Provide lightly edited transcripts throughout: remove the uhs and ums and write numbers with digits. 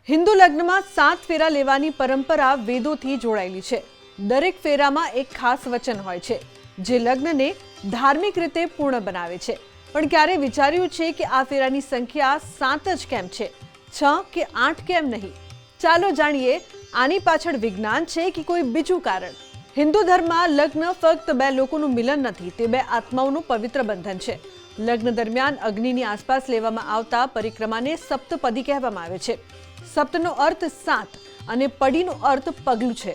હિન્દુ લગ્નમાં 7 ફેરા લેવાની પરંપરા વેદોથી જોડાયેલી છે। દરેક ફેરામાં એક ખાસ વચન હોય છે જે લગ્નને ધાર્મિક રીતે પૂર્ણ બનાવે છે। પણ ક્યારે વિચાર્યું છે કે આ ફેરાની સંખ્યા 7 જ કેમ છે, 6 કે 8 કેમ નહીં? ચાલો જાણીએ આની પાછળ વિજ્ઞાન છે કે કોઈ બીજું કારણ। હિન્દુ ધર્મમાં લગ્ન ફક્ત બે લોકોનું મિલન નથી, તે બે આત્માઓનું પવિત્ર બંધન છે। લગ્ન દરમિયાન અગ્નિની આસપાસ લેવામાં આવતા પરિક્રમાને સપ્તપદી કહેવામાં આવે છે। સપ્તનો અર્થ 7 અને પડીનો અર્થ પગલું છે।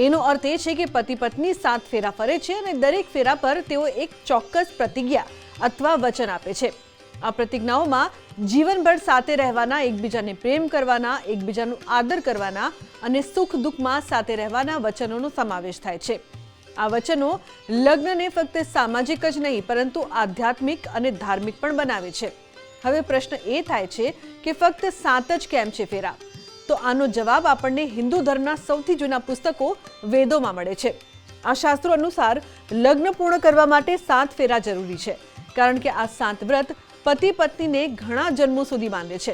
એનો અર્થ એ છે કે પતિ પત્ની 7 ફેરા ફરે છે અને દરેક ફેરા પર તેઓ એક ચોક્કસ પ્રતિજ્ઞા અથવા વચન આપે છે। આ પ્રતિજ્ઞાઓમાં જીવનભર સાથે રહેવાના, એકબીજાને પ્રેમ કરવાના, એકબીજાનું આદર કરવાના અને સુખ દુઃખમાં સાથે રહેવાના વચનોનો સમાવેશ થાય છે। આ વચનો લગ્નને ફક્ત સામાજિક જ નહીં પરંતુ આધ્યાત્મિક અને ધાર્મિક પણ બનાવે છે। હવે પ્રશ્ન એ થાય છે કે ફક્ત 7 જ કેમ છે ફેરા? તો આનો જવાબ આપણને હિન્દુ ધર્મના સૌથી જૂના પુસ્તકો વેદોમાં મળે છે। આ શાસ્ત્રો અનુસાર લગ્ન પૂર્ણ કરવા માટે 7 ફેરા જરૂરી છે, કારણ કે આ 7 વ્રત પતિ પત્નીને ઘણા જન્મો સુધી બાંધે છે।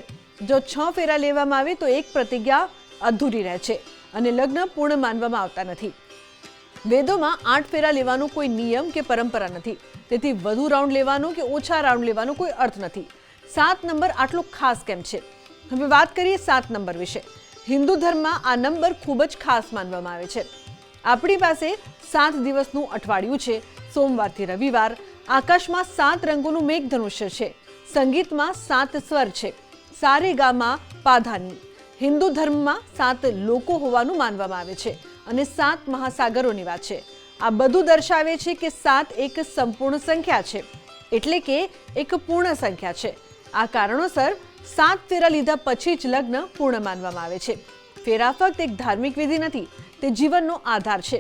જો 6 ફેરા લેવામાં આવે તો એક પ્રતિજ્ઞા અધૂરી રહે છે અને લગ્ન પૂર્ણ માનવામાં આવતા નથી। વેદોમાં 8 ફેરા લેવાનો કોઈ નિયમ કે પરંપરા નથી, તેથી વધુ રાઉન્ડ લેવાનો કે ઓછા રાઉન્ડ લેવાનો કોઈ અર્થ નથી। 7 નંબર આટલો ખાસ કેમ છે? હવે વાત કરીએ 7 નંબર વિશે। હિન્દુ ધર્મમાં આ નંબર ખૂબ જ ખાસ માનવામાં આવે છે। આપણી પાસે 7 દિવસનું અઠવાડિયું છે। સોમવારથી રવિવાર। આકાશમાં 7 રંગોનું મેઘધનુષ્ય છે। સંગીતમાં 7 સ્વર છે। સારે ગામા પાધાની। હિન્દુ ધર્મમાં 7 લોકો હોવાનું માનવામાં આવે છે અને 7 મહાસાગરોની વાત છે। આ બધું દર્શાવે છે કે 7 એક સંપૂર્ણ સંખ્યા છે, એટલે કે એક પૂર્ણ સંખ્યા છે। આ કારણોસર 7 ફેરા લીધા પછી જ લગ્ન પૂર્ણ માનવામાં આવે છે। ફેરા ફક્ત એક ધાર્મિક વિધિ નથી, તે જીવનનો આધાર છે।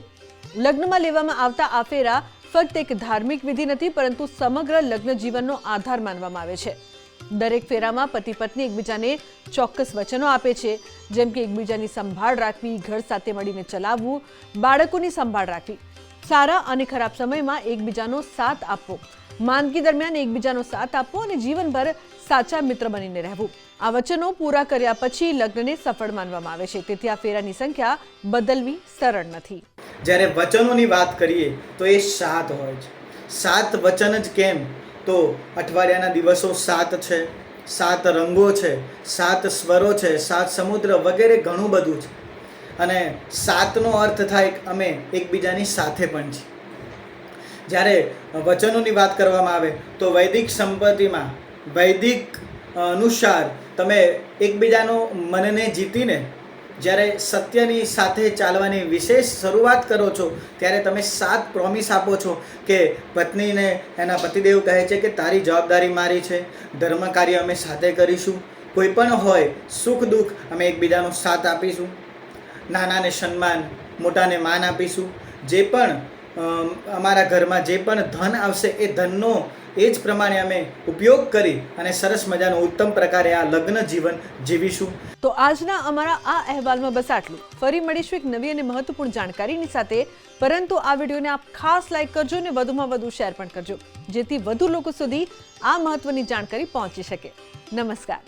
લગ્નમાં લેવામાં આવતા આ ફેરા ફક્ત એક ધાર્મિક વિધિ નથી પરંતુ સમગ્ર લગ્ન જીવનનો આધાર માનવામાં આવે છે। દરેક ફેરામાં પતિ પત્ની એકબીજાને ચોક્કસ વચનો આપે છે, જેમ કે એકબીજાની સંભાળ રાખવી, ઘર સાથે મળીને ચલાવવું, બાળકોની સંભાળ રાખવી, સારા અને ખરાબ સમયમાં એકબીજાનો સાથ આપવો, માંદગી દરમિયાન એકબીજાનો સાથ આપવો અને જીવનભર સાચા મિત્ર બનીને રહેવું। આ વચનો પૂરા કર્યા પછી લગ્નને સફળ માનવામાં આવે છે, તેથી આ ફેરાની સંખ્યા બદલવી સરળ નથી। જ્યારે વચનોની વાત કરીએ તો એ 7 હોય છે। 7 વચન જ કેમ? તો અઠવાડિયાના દિવસો 7 છે, 7 રંગો છે, 7 સ્વરો છે, 7 સમુદ્ર વગેરે ઘણું બધું છે। અને 7નો અર્થ થાય અમે એકબીજાની સાથે પણ છીએ। જ્યારે વચનોની વાત કરવામાં આવે તો વૈદિક સંપત્તિમાં વૈદિક અનુસાર તમે એકબીજાનો મનને જીતીને જ્યારે સત્યની સાથે ચાલવાની વિશેષ શરૂઆત કરો છો ત્યારે તમે 7 પ્રોમિસ આપો છો કે પત્નીને એના પતિદેવ કહે છે કે તારી જવાબદારી મારી છે, ધર્મ કાર્ય અમે સાથે કરીશું, કોઈ પણ હોય સુખ દુઃખ અમે એકબીજાનો સાથ આપીશું, નાનાને સન્માન, મોટાને માન આપીશું। જે પણ અમારા ઘરમાં જે પણ ધન આવશે એ ધનનો એ જ પ્રમાણે અમે ઉપયોગ કરી અને સરસ મજાનું ઉત્તમ પ્રકારે આ લગ્ન જીવન જીવીશું। તો આજના અમારા આ અહેવાલમાં બસ આટલું। ફરી મળીશું એક નવી અને મહત્વપૂર્ણ જાણકારીની સાથે, પરંતુ આ વિડીયોને આપ ખાસ લાઈક કરજો અને વધુમાં વધુ શેર પણ કરજો, જેથી વધુ લોકો સુધી આ મહત્વની જાણકારી પહોંચી શકે। નમસ્કાર।